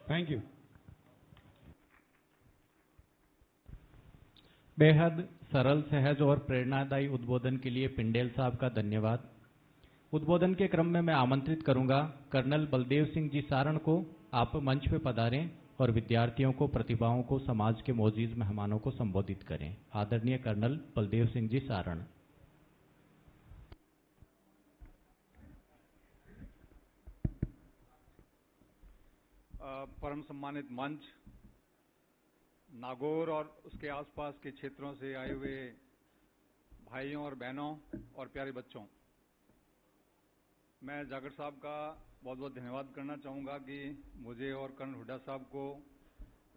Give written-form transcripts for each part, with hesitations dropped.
Thank you. बेहद सरल, सहज और प्रेरणादायी उद्बोधन के लिए पिंडेल साहब का धन्यवाद। उद्बोधन के क्रम में मैं आमंत्रित करूंगा कर्नल बलदेव सिंह जी सारण को। आप मंच पे पधारें और विद्यार्थियों को, प्रतिभाओं को, समाज के मोजीज मेहमानों को संबोधित करें। आदरणीय कर्नल बलदेव सिंह जी सारण। परम सम्मानित मंच, नागौर और उसके आसपास के क्षेत्रों से आए हुए भाइयों और बहनों और प्यारे बच्चों, मैं जाखड़ साहब का बहुत बहुत धन्यवाद करना चाहूँगा कि मुझे और कर्नल हुड्डा साहब को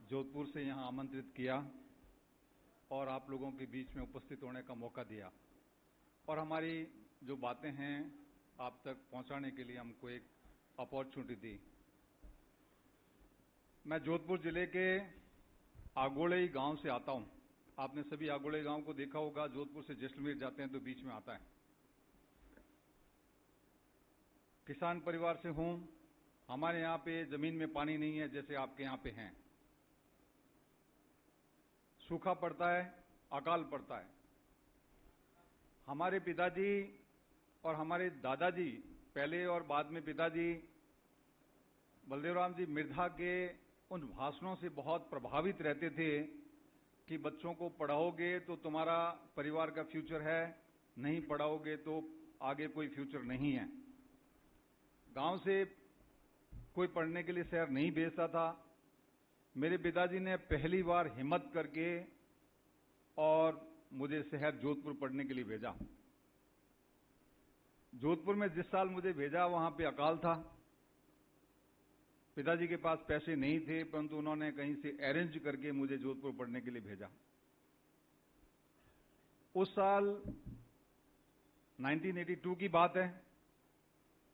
जोधपुर से यहाँ आमंत्रित किया और आप लोगों के बीच में उपस्थित होने का मौका दिया और हमारी जो बातें हैं आप तक पहुँचाने के लिए हमको एक अपॉर्चुनिटी दी। मैं जोधपुर जिले के आगोड़ई गांव से आता हूं। आपने सभी आगोड़ई गांव को देखा होगा, जोधपुर से जैसलमेर जाते हैं तो बीच में आता है। किसान परिवार से हूं। हमारे यहां पे जमीन में पानी नहीं है जैसे आपके यहां पे हैं। सूखा पड़ता है, अकाल पड़ता है। हमारे पिताजी और हमारे दादाजी, पहले और बाद में पिताजी बलदेवराम जी मिर्धा के उन भाषणों से बहुत प्रभावित रहते थे कि बच्चों को पढ़ाओगे तो तुम्हारा परिवार का फ्यूचर है, नहीं पढ़ाओगे तो आगे कोई फ्यूचर नहीं है। गांव से कोई पढ़ने के लिए शहर नहीं भेजता था। मेरे पिताजी ने पहली बार हिम्मत करके और मुझे शहर जोधपुर पढ़ने के लिए भेजा। जोधपुर में जिस साल मुझे भेजा वहां पे अकाल था। पिताजी के पास पैसे नहीं थे, परंतु उन्होंने कहीं से अरेंज करके मुझे जोधपुर पढ़ने के लिए भेजा। उस साल 1982 की बात है।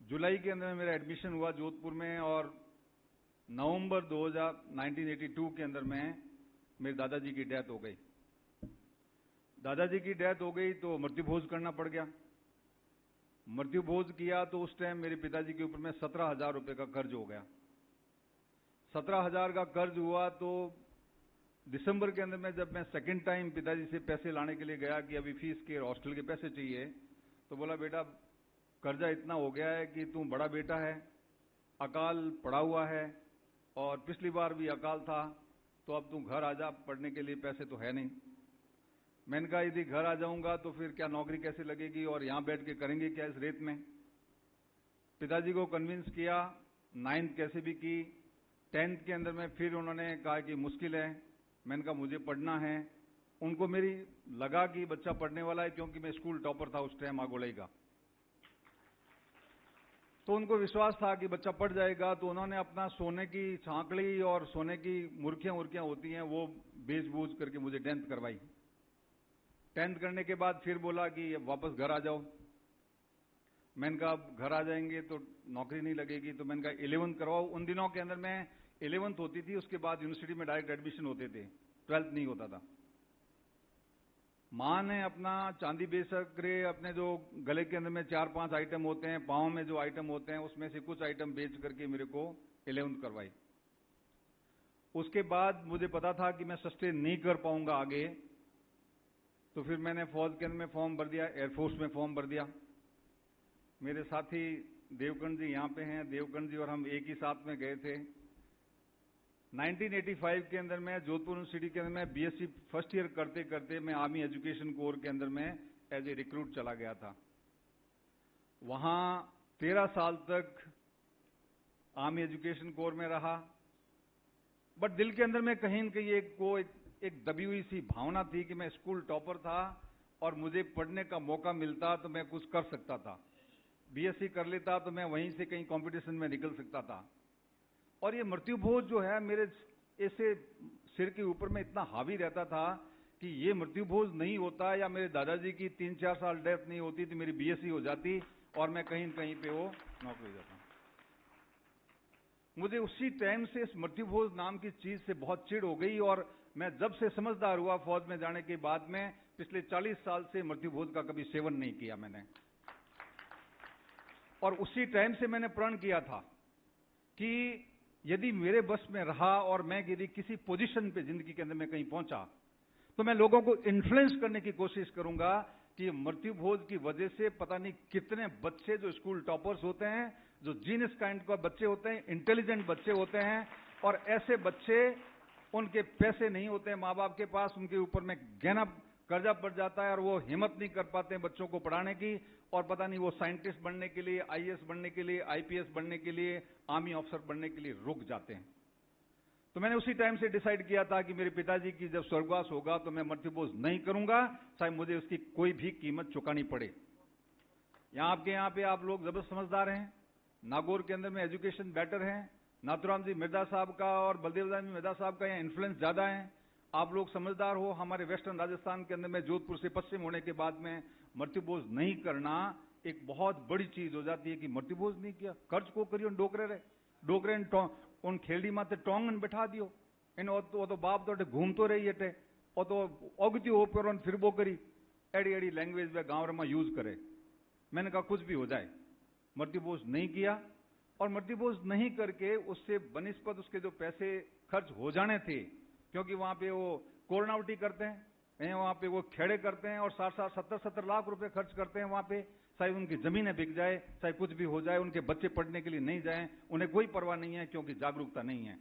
जुलाई के अंदर मेरा एडमिशन हुआ जोधपुर में और नवंबर 1982 के अंदर में मेरे दादाजी की डेथ हो गई। दादाजी की डेथ हो गई तो मृत्यु भोज करना पड़ गया। मृत्यु भोज किया तो उस टाइम मेरे पिताजी के ऊपर में 17,000 रुपए का कर्ज हो गया। 17,000 का कर्ज हुआ तो दिसंबर के अंदर में जब मैं सेकंड टाइम पिताजी से पैसे लाने के लिए गया कि अभी फीस के हॉस्टल के पैसे चाहिए, तो बोला बेटा कर्जा इतना हो गया है कि तू बड़ा बेटा है, अकाल पड़ा हुआ है और पिछली बार भी अकाल था, तो अब तू घर आ जा, पढ़ने के लिए पैसे तो है नहीं। मैंने कहा यदि घर आ जाऊंगा तो फिर क्या नौकरी कैसे लगेगी और यहां बैठ के करेंगे क्या इस रेत में। पिताजी को कन्विंस किया, 9th कैसे भी की। 10th के अंदर में फिर उन्होंने कहा कि मुश्किल है। मैंने कहा मुझे पढ़ना है। उनको मेरी लगा कि बच्चा पढ़ने वाला है, क्योंकि मैं स्कूल टॉपर था उस टाइम आगोड़ई का, तो उनको विश्वास था कि बच्चा पढ़ जाएगा। तो उन्होंने अपना सोने की छांकड़ी और सोने की मुर्खियां होती हैं वो बेच बूझ करके मुझे 10th करवाई। 10th करने के बाद फिर बोला कि वापस घर आ जाओ। मैंने कहा घर आ जाएंगे तो नौकरी नहीं लगेगी, तो मैंने कहा 11th करवाओ। उन दिनों के अंदर में 11th होती थी, उसके बाद यूनिवर्सिटी में डायरेक्ट एडमिशन होते थे, 12th नहीं होता था। मां ने अपना चांदी बेच कर अपने जो गले के अंदर में 4-5 आइटम होते हैं, पांव में जो आइटम होते हैं, उसमें से कुछ आइटम बेच करके मेरे को 11th करवाई। उसके बाद मुझे पता था कि मैं सस्टेन नहीं कर पाऊंगा आगे, तो फिर मैंने फौज के अंदर में फॉर्म भर दिया, एयरफोर्स में फॉर्म भर दिया। मेरे साथी देवकर्ण जी यहाँ पे हैं, देवकर्ण जी और हम एक ही साथ में गए थे। 1985 के अंदर में जोधपुर यूनिवर्सिटी के अंदर में बीएससी फर्स्ट ईयर करते करते मैं आर्मी एजुकेशन कोर के अंदर में एज ए रिक्रूट चला गया था। वहां 13 साल तक आर्मी एजुकेशन कोर में रहा, बट दिल के अंदर में कहीं न कहीं एक दबी हुई सी भावना थी कि मैं स्कूल टॉपर था और मुझे पढ़ने का मौका मिलता तो मैं कुछ कर सकता था। बीएससी कर लेता तो मैं वहीं से कहीं कंपटीशन में निकल सकता था। और ये मृत्यु भोज जो है मेरे ऐसे सिर के ऊपर में इतना हावी रहता था कि ये मृत्यु भोज नहीं होता या मेरे दादाजी की 3-4 साल डेथ नहीं होती तो मेरी बीएससी हो जाती और मैं कहीं न कहीं पे वो नौकरी हो जाता। मुझे उसी टाइम से इस मृत्यु भोज नाम की चीज से बहुत चिढ़ हो गई और मैं जब से समझदार हुआ फौज में जाने के बाद में पिछले 40 साल से मृत्यु भोज का कभी सेवन नहीं किया मैंने। और उसी टाइम से मैंने प्रण किया था कि यदि मेरे बस में रहा और मैं यदि किसी पोजीशन पे जिंदगी के अंदर में कहीं पहुंचा, तो मैं लोगों को इन्फ्लुएंस करने की कोशिश करूंगा कि मृत्यु भोज की वजह से पता नहीं कितने बच्चे जो स्कूल टॉपर्स होते हैं, जो जीनियस काइंड का बच्चे होते हैं, इंटेलिजेंट बच्चे होते हैं, और ऐसे बच्चे, उनके पैसे नहीं होते हैं माँ बाप के पास, उनके ऊपर में गहना कर्जा पड़ जाता है और वो हिम्मत नहीं कर पाते हैं बच्चों को पढ़ाने की, और पता नहीं वो साइंटिस्ट बनने के लिए, आईएएस बनने के लिए, आईपीएस बनने के लिए, आर्मी ऑफिसर बनने के लिए रुक जाते हैं। तो मैंने उसी टाइम से डिसाइड किया था कि मेरे पिताजी की जब स्वर्गवास होगा तो मैं मृत्यु भोज नहीं करूंगा, चाहे मुझे उसकी कोई भी कीमत चुकानी पड़े। यहाँ पे आप लोग जबरदस्त समझदार हैं। नागौर के अंदर में एजुकेशन बेटर है। नाथुराम जी मिर्जा साहब का और बलदेव जी मिर्जा साहब का यहाँ इन्फ्लुएंस ज्यादा है। आप लोग समझदार हो। हमारे वेस्टर्न राजस्थान के अंदर में जोधपुर से पश्चिम होने के बाद में मृत्यु भोज नहीं करना एक बहुत बड़ी चीज हो जाती है कि मृत्यु भोज नहीं किया, खर्च को करियो डोकरे रे डोकरे उन खेलड़ी माते टोंगन बैठा दियो इन वो तो बाप तो घूमतो रही है वो तो ओगती हो पर फिर वो करी एड़ी एड़ी लैंग्वेज वे गांव में यूज करे। मैंने कहा कुछ भी हो जाए, मृत्यु भोज नहीं किया। और मृत्यु भोज नहीं करके उससे बनिस्पत उसके जो पैसे खर्च हो जाने थे, क्योंकि वहां पे वो कोरनावटी करते हैं, वहां पे वो खेड़े करते हैं और 60-70 लाख रुपए खर्च करते हैं वहां पे, चाहे उनकी जमीनें बिक जाए, चाहे कुछ भी हो जाए, उनके बच्चे पढ़ने के लिए नहीं जाएं, उन्हें कोई परवाह नहीं है क्योंकि जागरूकता नहीं है।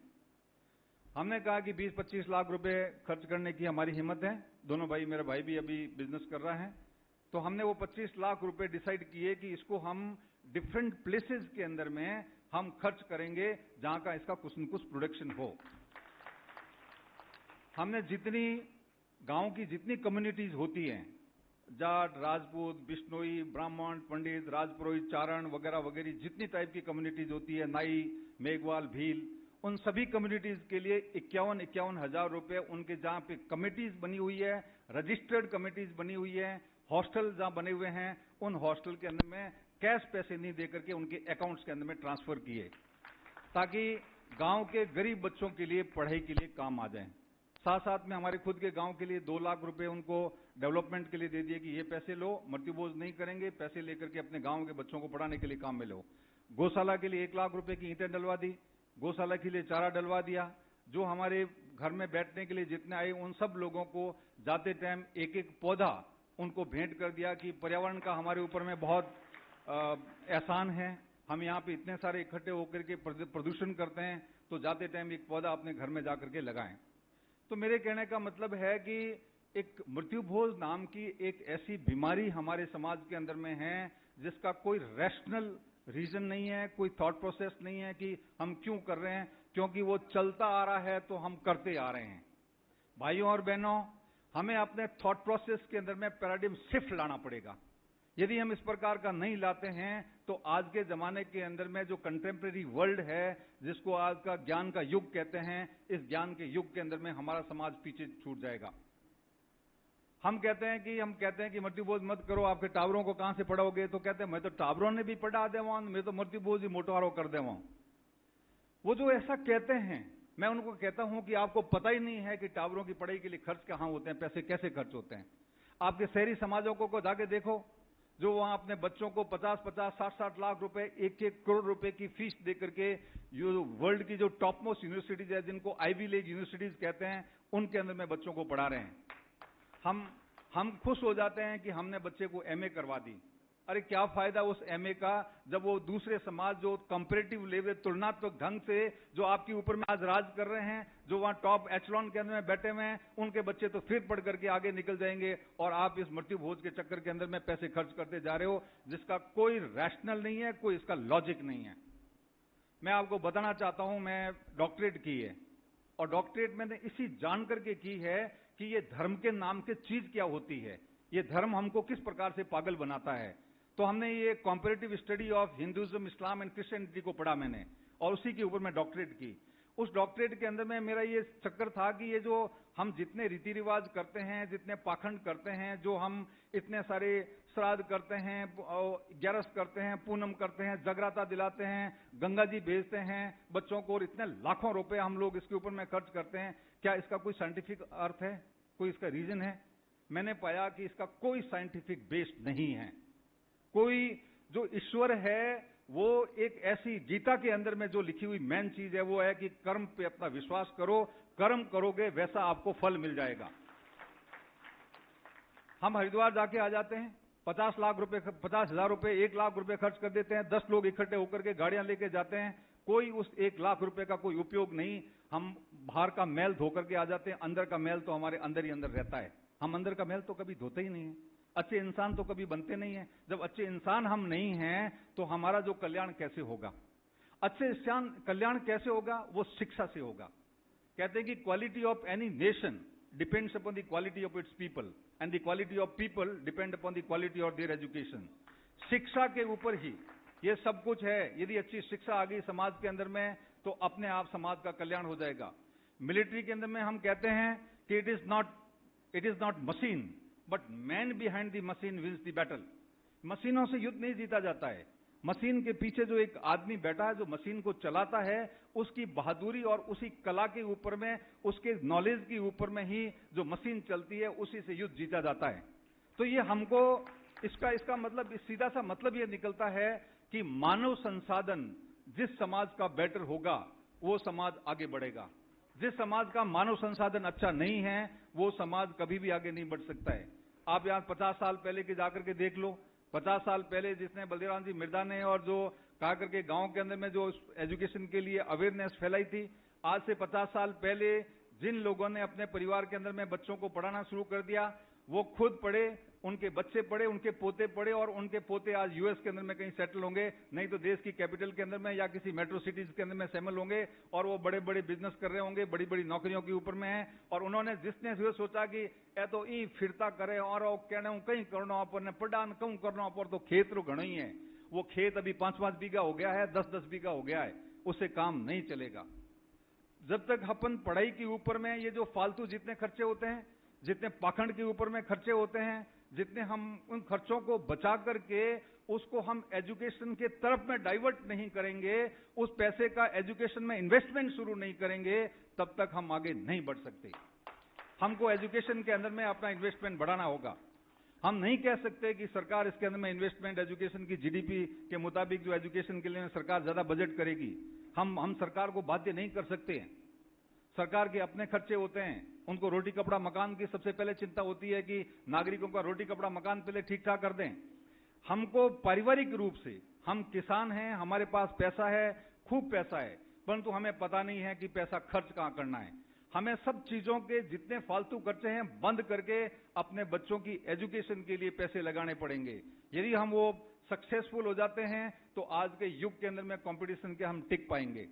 हमने कहा कि 20-25 लाख रुपए खर्च करने की हमारी हिम्मत है। दोनों भाई, मेरा भाई भी अभी बिजनेस कर रहा है, तो हमने वो 25 लाख रुपए डिसाइड किए कि इसको हम डिफरेंट प्लेसेस के अंदर में हम खर्च करेंगे जहां का इसका कुछ न कुछ प्रोडक्शन हो। हमने जितनी गांव की जितनी कम्युनिटीज होती हैं, जाट, राजपूत, बिश्नोई, ब्राह्मण, पंडित, राजपुरोहित, चारण वगैरह वगैरह, जितनी टाइप की कम्युनिटीज होती है, नाई, मेघवाल, भील, उन सभी कम्युनिटीज के लिए 51-51 हजार रुपए उनके जहां पे कमेटीज बनी हुई है, रजिस्टर्ड कमेटीज बनी हुई है, हॉस्टल जहां बने हुए हैं, उन हॉस्टल के अंदर में कैश पैसे नहीं देकर के उनके अकाउंट्स के अंदर में ट्रांसफर किए, ताकि गांव के गरीब बच्चों के लिए पढ़ाई के लिए काम आ जाए। साथ साथ में हमारे खुद के गांव के लिए 2 लाख रुपए उनको डेवलपमेंट के लिए दे दिए कि ये पैसे लो, मृत्यु भोज नहीं करेंगे, पैसे लेकर के अपने गांव के बच्चों को पढ़ाने के लिए काम में लो। गौशाला के लिए 1 लाख रुपए की ईंटें डलवा दी, गौशाला के लिए चारा डलवा दिया। जो हमारे घर में बैठने के लिए जितने आए उन सब लोगों को जाते टाइम एक एक पौधा उनको भेंट कर दिया कि पर्यावरण का हमारे ऊपर में बहुत एहसान है, हम यहाँ पे इतने सारे इकट्ठे होकर के प्रदूषण करते हैं, तो जाते टाइम एक पौधा अपने घर में जाकर के लगाएं। तो मेरे कहने का मतलब है कि एक मृत्यु भोज नाम की एक ऐसी बीमारी हमारे समाज के अंदर में है जिसका कोई रैशनल रीजन नहीं है, कोई थॉट प्रोसेस नहीं है कि हम क्यों कर रहे हैं, क्योंकि वो चलता आ रहा है तो हम करते आ रहे हैं। भाइयों और बहनों, हमें अपने थॉट प्रोसेस के अंदर में पैराडिम शिफ्ट लाना पड़ेगा। यदि हम इस प्रकार का नहीं लाते हैं तो आज के जमाने के अंदर में जो कंटेम्प्रेरी वर्ल्ड है, जिसको आज का ज्ञान का युग कहते हैं, इस ज्ञान के युग के अंदर में हमारा समाज पीछे छूट जाएगा। हम कहते हैं कि मृत्यु भोज मत करो, आपके टावरों को कहां से पढ़ाओगे, तो कहते हैं मैं तो टावरों ने भी पढ़ा देवा, मैं तो मृत्यु भोज ही मोटवारो कर देवा। वो जो ऐसा कहते हैं, मैं उनको कहता हूं कि आपको पता ही नहीं है कि टावरों की पढ़ाई के लिए खर्च कहां होते हैं, पैसे कैसे खर्च होते हैं। आपके शहरी समाजों को जाके देखो, जो वहां अपने बच्चों को 50-50, 60-60 लाख रुपए, 1-1 करोड़ रुपए की फीस दे करके जो वर्ल्ड की जो टॉप मोस्ट यूनिवर्सिटीज है, जिनको आईवी लीग यूनिवर्सिटीज कहते हैं, उनके अंदर में बच्चों को पढ़ा रहे हैं। हम खुश हो जाते हैं कि हमने बच्चे को एमए करवा दी। अरे क्या फायदा उस एमए का, जब वो दूसरे समाज जो कंपैरेटिव लेवल, तुलनात्मक ढंग से जो आपके ऊपर में आज राज कर रहे हैं, जो वहां टॉप एचलॉन के अंदर में बैठे हुए हैं, उनके बच्चे तो फिर पढ़ करके आगे निकल जाएंगे और आप इस मृत्यु भोज के चक्कर के अंदर में पैसे खर्च करते जा रहे हो, जिसका कोई रैशनल नहीं है, कोई इसका लॉजिक नहीं है। मैं आपको बताना चाहता हूं, मैं डॉक्टरेट की है और डॉक्टरेट मैंने इसी जान करके की है कि ये धर्म के नाम से चीज क्या होती है, ये धर्म हमको किस प्रकार से पागल बनाता है। तो हमने ये comparative study of Hinduism, Islam and Christianity को पढ़ा मैंने, और उसी के ऊपर मैं डॉक्टरेट की। उस डॉक्टरेट के अंदर में मेरा ये चक्कर था कि ये जो हम जितने रीति रिवाज करते हैं, जितने पाखंड करते हैं, जो हम इतने सारे श्राद्ध करते हैं, ग्यारस करते हैं, पूनम करते हैं, जगराता दिलाते हैं, गंगा जी भेजते हैं बच्चों को, और इतने लाखों रुपए हम लोग इसके ऊपर में खर्च करते हैं, क्या इसका कोई साइंटिफिक अर्थ है, कोई इसका रीजन है? मैंने पाया कि इसका कोई साइंटिफिक बेस नहीं है। कोई जो ईश्वर है वो एक ऐसी गीता के अंदर में जो लिखी हुई मेन चीज है वो है कि कर्म पे अपना विश्वास करो, कर्म करोगे वैसा आपको फल मिल जाएगा। हम हरिद्वार जाके आ जाते हैं, 50 लाख रुपए, 50,000 रुपए, 1 लाख रुपए खर्च कर देते हैं, 10 लोग इकट्ठे होकर के गाड़ियां लेके जाते हैं, कोई उस 1 लाख रुपए का कोई उपयोग नहीं। हम बाहर का मैल धो करके आ जाते हैं, अंदर का मैल तो हमारे अंदर ही अंदर रहता है। हम अंदर का मैल तो कभी धोते ही नहीं है, अच्छे इंसान तो कभी बनते नहीं है। जब अच्छे इंसान हम नहीं हैं तो हमारा जो कल्याण कैसे होगा? अच्छे इंसान कल्याण कैसे होगा? वो शिक्षा से होगा। कहते हैं कि quality of any nation depends upon the quality of its people and the quality of people depend upon the quality of their education. शिक्षा के ऊपर ही ये सब कुछ है। यदि अच्छी शिक्षा आ गई समाज के अंदर में तो अपने आप समाज का कल्याण हो जाएगा। मिलिट्री के अंदर में हम कहते हैं कि it is not machine but man behind the machine wins the battle. मशीनों से युद्ध नहीं जीता जाता है, मशीन के पीछे जो एक आदमी बैठा है जो मशीन को चलाता है, उसकी बहादुरी और उसी कला के ऊपर में, उसके नॉलेज के ऊपर में ही जो मशीन चलती है उसी से युद्ध जीता जाता है। तो ये हमको इसका मतलब, सीधा सा मतलब ये निकलता है कि मानव संसाधन जिस समाज का बेटर होगा वो समाज आगे बढ़ेगा। जिस समाज का मानव संसाधन अच्छा नहीं है वो समाज कभी भी आगे नहीं बढ़ सकता है। आप यहाँ 50 साल पहले के जाकर के देख लो, 50 साल पहले जिसने बलदेव जी मिर्दा ने और जो कहा करके गांव के अंदर में जो एजुकेशन के लिए अवेयरनेस फैलाई थी, आज से 50 साल पहले जिन लोगों ने अपने परिवार के अंदर में बच्चों को पढ़ाना शुरू कर दिया, वो खुद पढ़े, उनके बच्चे पढ़े, उनके पोते पढ़े, और उनके पोते आज यूएस के अंदर में कहीं सेटल होंगे, नहीं तो देश की कैपिटल के अंदर में या किसी मेट्रो सिटीज के अंदर में शामिल होंगे और वो बड़े बड़े बिजनेस कर रहे होंगे, बड़ी बड़ी नौकरियों के ऊपर में है। और उन्होंने जिसने सोचा कि ए तो ई फिरता करे और कहने कहीं करना पर पढ़ान कहूं करना पर, तो खेत रो घना ही है, वो खेत अभी 5-5 बीघा हो गया है, 10-10 बीघा हो गया है, उससे काम नहीं चलेगा। जब तक अपन पढ़ाई के ऊपर में ये जो फालतू जितने खर्चे होते हैं, जितने पाखंड के ऊपर में खर्चे होते हैं, जितने हम उन खर्चों को बचा करके उसको हम एजुकेशन के तरफ में डाइवर्ट नहीं करेंगे, उस पैसे का एजुकेशन में इन्वेस्टमेंट शुरू नहीं करेंगे, तब तक हम आगे नहीं बढ़ सकते। हमको एजुकेशन के अंदर में अपना इन्वेस्टमेंट बढ़ाना होगा। हम नहीं कह सकते कि सरकार इसके अंदर में इन्वेस्टमेंट एजुकेशन की जीडीपी के मुताबिक जो एजुकेशन के लिए सरकार ज्यादा बजट करेगी, हम सरकार को बाध्य नहीं कर सकते हैं। सरकार के अपने खर्चे होते हैं, उनको रोटी कपड़ा मकान की सबसे पहले चिंता होती है कि नागरिकों का रोटी कपड़ा मकान पहले ठीक ठाक कर दें। हमको पारिवारिक रूप से, हम किसान हैं, हमारे पास पैसा है, खूब पैसा है, परंतु हमें पता नहीं है कि पैसा खर्च कहां करना है। हमें सब चीजों के जितने फालतू खर्चे हैं बंद करके अपने बच्चों की एजुकेशन के लिए पैसे लगाने पड़ेंगे। यदि हम वो सक्सेसफुल हो जाते हैं तो आज के युग के अंदर में कंपटीशन के हम टिक पाएंगे।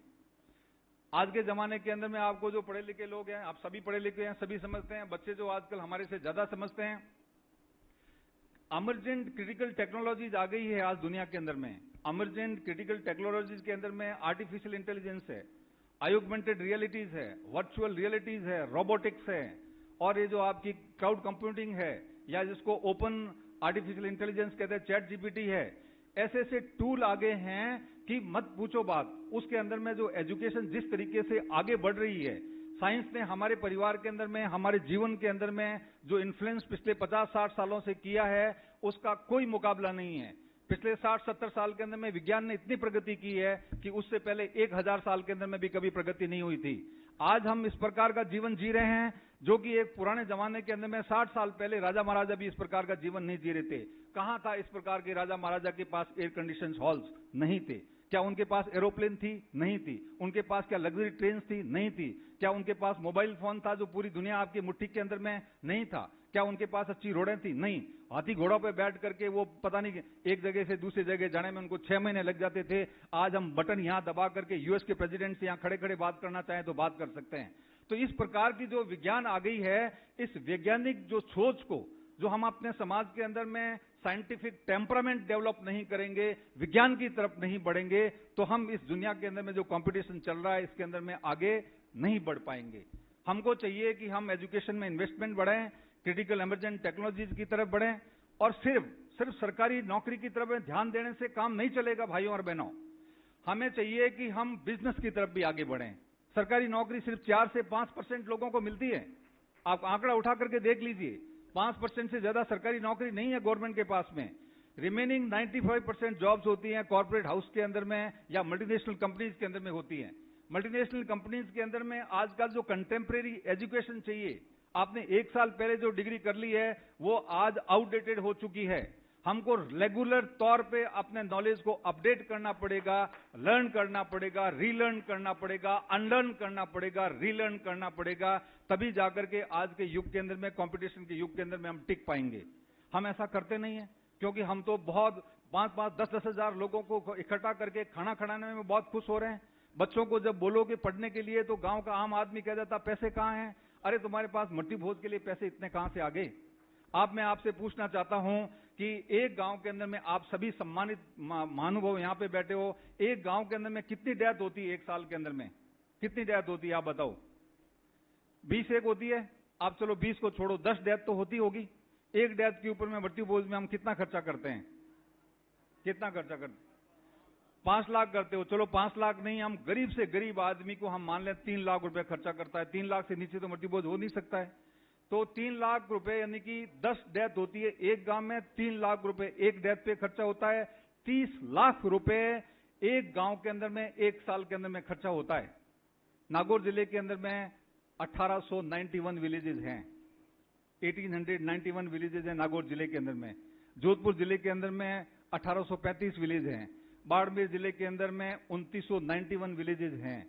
आज के जमाने के अंदर में आपको जो पढ़े लिखे लोग हैं, आप सभी पढ़े लिखे हैं, सभी समझते हैं, बच्चे जो आजकल हमारे से ज्यादा समझते हैं। इमर्जेंट क्रिटिकल टेक्नोलॉजीज आ गई है आज दुनिया के अंदर में। इमर्जेंट क्रिटिकल टेक्नोलॉजीज के अंदर में आर्टिफिशियल इंटेलिजेंस है, ऑगमेंटेड रियलिटीज है, वर्चुअल रियलिटीज है, रोबोटिक्स है, और ये जो आपकी क्लाउड कंप्यूटिंग है, या जिसको ओपन आर्टिफिशियल इंटेलिजेंस कहते हैं, चैट जीपीटी है। ऐसे ऐसे टूल आ गए हैं कि मत पूछो बात। उसके अंदर में जो एजुकेशन जिस तरीके से आगे बढ़ रही है, साइंस ने हमारे परिवार के अंदर में, हमारे जीवन के अंदर में जो इन्फ्लुएंस पिछले 50-60 सालों से किया है, उसका कोई मुकाबला नहीं है। पिछले 60-70 साल के अंदर में विज्ञान ने इतनी प्रगति की है कि उससे पहले 1000 साल के अंदर में भी कभी प्रगति नहीं हुई थी। आज हम इस प्रकार का जीवन जी रहे हैं जो कि एक पुराने जमाने के अंदर में 60 साल पहले राजा महाराजा भी इस प्रकार का जीवन नहीं जी रहे थे। कहां था इस प्रकार के राजा महाराजा के पास एयर कंडीशन हॉल्स? नहीं थे। क्या उनके पास एरोप्लेन थी? नहीं थी। उनके पास क्या लग्जरी ट्रेन थी? नहीं थी। क्या उनके पास मोबाइल फोन था जो पूरी दुनिया आपकी मुट्ठी के अंदर में? नहीं था। क्या उनके पास अच्छी रोडें थी? नहीं। हाथी घोड़ों पे बैठ करके वो पता नहीं एक जगह से दूसरी जगह जाने में उनको 6 महीने लग जाते थे। आज हम बटन यहां दबा करके यूएस के प्रेसिडेंट से यहां खड़े खड़े बात करना चाहें तो बात कर सकते हैं। तो इस प्रकार की जो विज्ञान आ गई है, इस वैज्ञानिक जो सोच को जो हम अपने समाज के अंदर में साइंटिफिक टेम्परामेंट डेवलप नहीं करेंगे, विज्ञान की तरफ नहीं बढ़ेंगे, तो हम इस दुनिया के अंदर में जो कंपटीशन चल रहा है इसके अंदर में आगे नहीं बढ़ पाएंगे। हमको चाहिए कि हम एजुकेशन में इन्वेस्टमेंट बढ़ाएं, क्रिटिकल इमर्जेंट टेक्नोलॉजीज की तरफ बढ़ें, और सिर्फ सरकारी नौकरी की तरफ ध्यान देने से काम नहीं चलेगा भाइयों और बहनों। हमें चाहिए कि हम बिजनेस की तरफ भी आगे बढ़ें। सरकारी नौकरी सिर्फ 4 से 5% लोगों को मिलती है। आप आंकड़ा उठा करके देख लीजिए, 5% से ज्यादा सरकारी नौकरी नहीं है गवर्नमेंट के पास में। रिमेनिंग 95% जॉब्स होती हैं कॉर्पोरेट हाउस के अंदर में या मल्टीनेशनल कंपनीज के अंदर में होती हैं। मल्टीनेशनल कंपनीज के अंदर में आजकल जो कंटेम्प्रेरी एजुकेशन चाहिए, आपने 1 साल पहले जो डिग्री कर ली है वो आज आउटडेटेड हो चुकी है। हमको रेगुलर तौर पे अपने नॉलेज को अपडेट करना पड़ेगा, लर्न करना पड़ेगा, रीलर्न करना पड़ेगा, अनलर्न करना पड़ेगा, रीलर्न करना पड़ेगा, तभी जाकर के आज के युग के अंदर में, कंपटीशन के युग के अंदर में हम टिक पाएंगे। हम ऐसा करते नहीं है, क्योंकि हम तो बहुत 5-5, 10-10 हजार लोगों को इकट्ठा करके खाना खिलाने में बहुत खुश हो रहे हैं। बच्चों को जब बोलोगे पढ़ने के लिए तो गांव का आम आदमी कह जाता पैसे कहाँ हैं? अरे तुम्हारे पास मट्टी भोज के लिए पैसे इतने कहां से आ गए? मैं आपसे पूछना चाहता हूं कि एक गांव के अंदर में, आप सभी सम्मानित महानुभाव यहां पे बैठे हो, एक गांव के अंदर में कितनी डेथ होती है? 1 साल के अंदर में कितनी डेथ होती है आप बताओ? 20 एक होती है? आप चलो 20 को छोड़ो, 10 डेथ तो होती होगी। एक डेथ के ऊपर में मट्टी भोज में हम कितना खर्चा करते हैं? कितना खर्चा करते हैं? 5 लाख करते हो। चलो 5 लाख नहीं, हम गरीब से गरीब आदमी को हम मान लें 3 लाख रुपए खर्चा करता है। 3 लाख से नीचे तो मट्टी भोज हो नहीं सकता है। तो 3 लाख रुपए यानी कि 10 डेथ होती है एक गांव में, 3 लाख रुपए एक डेथ पे खर्चा होता है। 30 लाख रुपए एक गांव के अंदर में 1 साल के अंदर में खर्चा होता है। नागौर जिले के अंदर में 1891 विलेजेस हैं, 1891 विलेजेस हैं नागौर जिले के अंदर में। जोधपुर जिले के अंदर में 1835 विलेज हैं। बाड़मेर जिले के अंदर में 2991 विलेजेस हैं।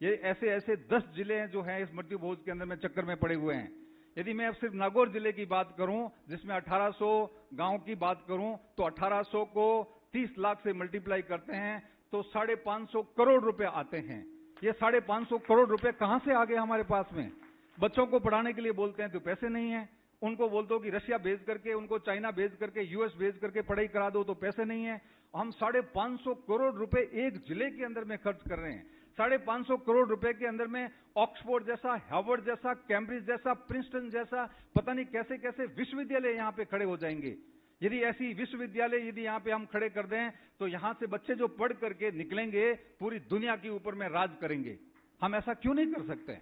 ये ऐसे ऐसे 10 जिले हैं जो हैं इस मट्टी भोज के अंदर में चक्कर में पड़े हुए हैं। यदि मैं अब सिर्फ नागौर जिले की बात करूं, जिसमें 1800 गांव की बात करूं, तो 1800 को 30 लाख से मल्टीप्लाई करते हैं तो 550 करोड़ रुपए आते हैं। ये 550 करोड़ रुपए कहां से आ गए हमारे पास में? बच्चों को पढ़ाने के लिए बोलते हैं तो पैसे नहीं है, उनको बोल दो कि रशिया भेज करके, उनको चाइना भेज करके, यूएस भेज करके पढ़ाई करा दो तो पैसे नहीं है। हम 550 करोड़ रुपए एक जिले के अंदर में खर्च कर रहे हैं। 550 करोड़ रुपए के अंदर में ऑक्सफोर्ड जैसा, हार्वर्ड जैसा, कैम्ब्रिज जैसा, प्रिंसटन जैसा पता नहीं कैसे कैसे विश्वविद्यालय यहाँ पे खड़े हो जाएंगे। यदि ऐसी विश्वविद्यालय यदि यहाँ पे हम खड़े कर दें तो यहाँ से बच्चे जो पढ़ करके निकलेंगे पूरी दुनिया के ऊपर में राज करेंगे। हम ऐसा क्यों नहीं कर सकते?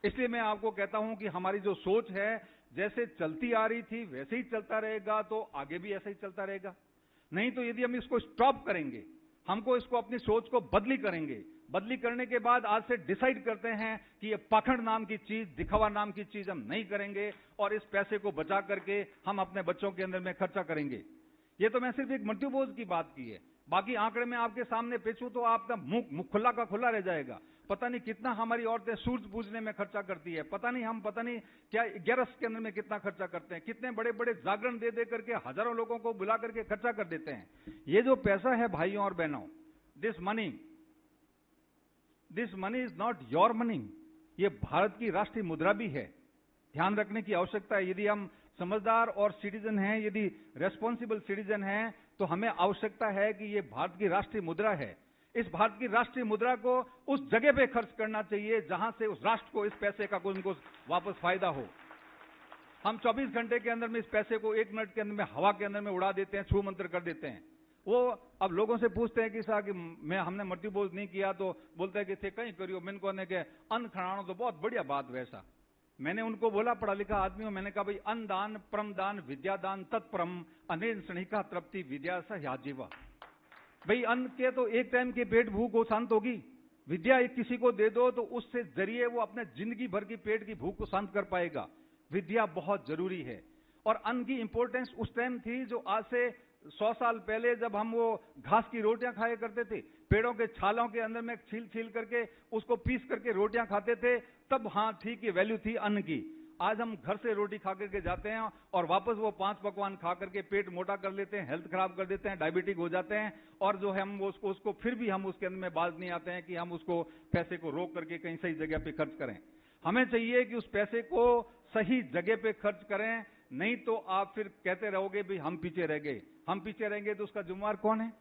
इसलिए मैं आपको कहता हूं कि हमारी जो सोच है, जैसे चलती आ रही थी वैसे ही चलता रहेगा तो आगे भी ऐसा ही चलता रहेगा। नहीं तो यदि हम इसको स्टॉप करेंगे, हमको इसको अपनी सोच को बदली करेंगे, बदली करने के बाद आज से डिसाइड करते हैं कि ये पाखंड नाम की चीज, दिखावा नाम की चीज हम नहीं करेंगे और इस पैसे को बचा करके हम अपने बच्चों के अंदर में खर्चा करेंगे। ये तो मैं सिर्फ एक मट्टी भोज की बात की है। बाकी आंकड़े में आपके सामने पेशूं तो आपका मुंह खुला का खुला रह जाएगा। पता नहीं कितना हमारी औरतें सूरज पूजने में खर्चा करती है, पता नहीं क्या 11 के अंदर में कितना खर्चा करते हैं, कितने बड़े बड़े जागरण दे दे करके हजारों लोगों को बुला करके खर्चा कर देते हैं। ये जो पैसा है भाइयों और बहनों, this money is not your money, ये भारत की राष्ट्रीय मुद्रा भी है। ध्यान रखने की आवश्यकता है। यदि हम समझदार और सिटीजन हैं, यदि रेस्पॉन्सिबल सिटीजन हैं, तो हमें आवश्यकता है कि ये भारत की राष्ट्रीय मुद्रा है। इस भारत की राष्ट्रीय मुद्रा को उस जगह पे खर्च करना चाहिए जहां से उस राष्ट्र को इस पैसे का कोई उनको वापस फायदा हो। हम 24 घंटे के अंदर में इस पैसे को 1 मिनट के अंदर में हवा के अंदर में उड़ा देते हैं, छू मंत्र कर देते हैं। वो अब लोगों से पूछते हैं कि साहब कि हमने मट्टी भोज नहीं किया, तो बोलते हैं कि थे कहीं करियो। मैंने कहने के अन्न खड़ाना तो बहुत बढ़िया बात वैसा। मैंने उनको बोला, पढ़ा लिखा आदमी हूं, मैंने कहा भाई अन्न दान, परम दान, विद्यादान तत्परम अनेन स्नेहिका तृप्ति विद्या स याजीवा। भाई अन्न के तो एक टाइम के पेट भूख को शांत होगी, विद्या एक किसी को दे दो तो उससे जरिए वो अपने जिंदगी भर की पेट की भूख को शांत कर पाएगा। विद्या बहुत जरूरी है। और अन्न की इंपॉर्टेंस उस टाइम थी जो आज से 100 साल पहले, जब हम वो घास की रोटियां खाया करते थे, पेड़ों के छालों के अंदर में छील छील करके उसको पीस करके रोटियां खाते थे, तब हाँ ठीक है वैल्यू थी अन्न की। आज हम घर से रोटी खा करके जाते हैं और वापस वो 5 पकवान खा करके पेट मोटा कर लेते हैं, हेल्थ खराब कर देते हैं, डायबिटिक हो जाते हैं, और जो है हम उसको फिर भी हम उसके अंदर में बाज नहीं आते हैं कि हम उसको पैसे को रोक करके कहीं सही जगह पे खर्च करें। हमें चाहिए कि उस पैसे को सही जगह पे खर्च करें, नहीं तो आप फिर कहते रहोगे भाई हम पीछे रह गए। हम पीछे रहेंगे तो उसका जिम्मेवार कौन है?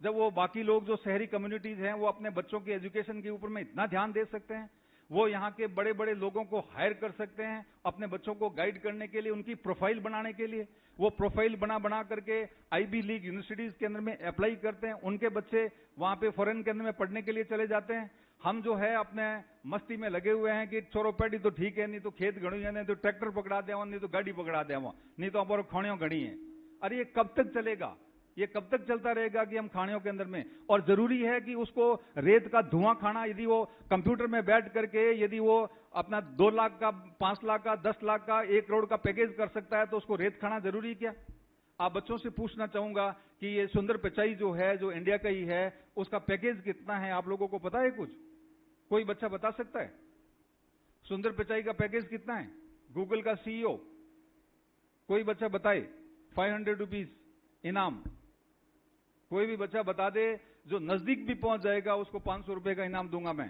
जब वो बाकी लोग जो शहरी कम्युनिटीज हैं वो अपने बच्चों की एजुकेशन के ऊपर में इतना ध्यान दे सकते हैं, वो यहाँ के बड़े बड़े लोगों को हायर कर सकते हैं अपने बच्चों को गाइड करने के लिए, उनकी प्रोफाइल बनाने के लिए। वो प्रोफाइल बना करके आईबी लीग यूनिवर्सिटीज के अंदर में अप्लाई करते हैं, उनके बच्चे वहां पे फॉरेन के अंदर में पढ़ने के लिए चले जाते हैं। हम जो है अपने मस्ती में लगे हुए हैं कि छोरो पैडी तो ठीक है, नहीं तो खेत गणु है, नहीं तो ट्रैक्टर पकड़ा देवा, नहीं तो गाड़ी पकड़ा देवा, नहीं तो हमारे खणियों घड़ी है। अरे ये कब तक चलेगा? ये कब तक चलता रहेगा कि हम खानियों के अंदर में? और जरूरी है कि उसको रेत का धुआं खाना, यदि वो कंप्यूटर में बैठ करके यदि वो अपना 2 लाख का, 5 लाख का, 10 लाख का, 1 करोड़ का पैकेज कर सकता है, तो उसको रेत खाना जरूरी क्या? आप बच्चों से पूछना चाहूंगा कि ये सुंदर पिचाई जो है, जो इंडिया का ही है, उसका पैकेज कितना है? आप लोगों को पता है कुछ? कोई बच्चा बता सकता है? सुंदर पिचाई का पैकेज कितना है? गूगल का CEO, कोई बच्चा बताए? 500 रुपीज इनाम। कोई भी बच्चा बता दे, जो नजदीक भी पहुंच जाएगा उसको 500 रुपए का इनाम दूंगा मैं।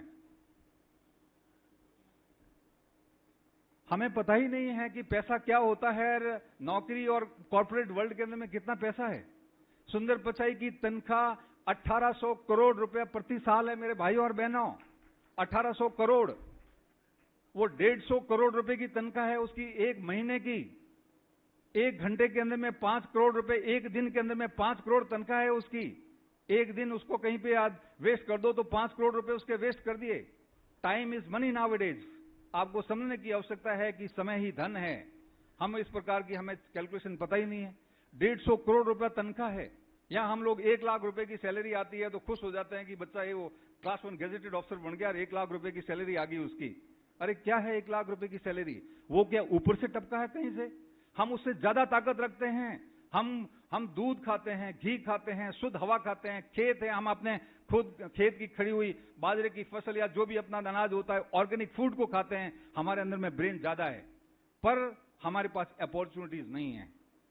हमें पता ही नहीं है कि पैसा क्या होता है, नौकरी और कॉर्पोरेट वर्ल्ड के अंदर में कितना पैसा है। सुंदर पिचाई की तनख्वाह 1800 करोड़ रुपए प्रति साल है मेरे भाइयों और बहनों। 1800 करोड़। वो 150 करोड़ रुपए की तनख्वाह है उसकी एक महीने की। 1 घंटे के अंदर में 5 करोड़ रुपए, 1 दिन के अंदर में 5 करोड़ तनख्वाह है उसकी। एक दिन उसको कहीं पे आज वेस्ट कर दो तो 5 करोड़ रुपए उसके वेस्ट कर दिए। Time is money nowadays. आपको समझने की आवश्यकता है कि समय ही धन है। हम इस प्रकार की हमें कैलकुलेशन पता ही नहीं है। 150 करोड़ रुपए तनख्वाह है। यहां हम लोग 1 लाख रुपए की सैलरी आती है तो खुश हो जाते हैं कि बच्चा ये वो क्लास 1 गेजेटेड ऑफिसर बन गया और 1 लाख रुपए की सैलरी आ गई उसकी। अरे क्या है 1 लाख रुपए की सैलरी? वो क्या ऊपर से टपका है कहीं से? हम उससे ज्यादा ताकत रखते हैं। हम दूध खाते हैं, घी खाते हैं, शुद्ध हवा खाते हैं, खेत है, हम अपने खुद खेत की खड़ी हुई बाजरे की फसल या जो भी अपना अनाज होता है ऑर्गेनिक फूड को खाते हैं। हमारे अंदर में ब्रेन ज्यादा है, पर हमारे पास अपॉर्चुनिटीज नहीं है।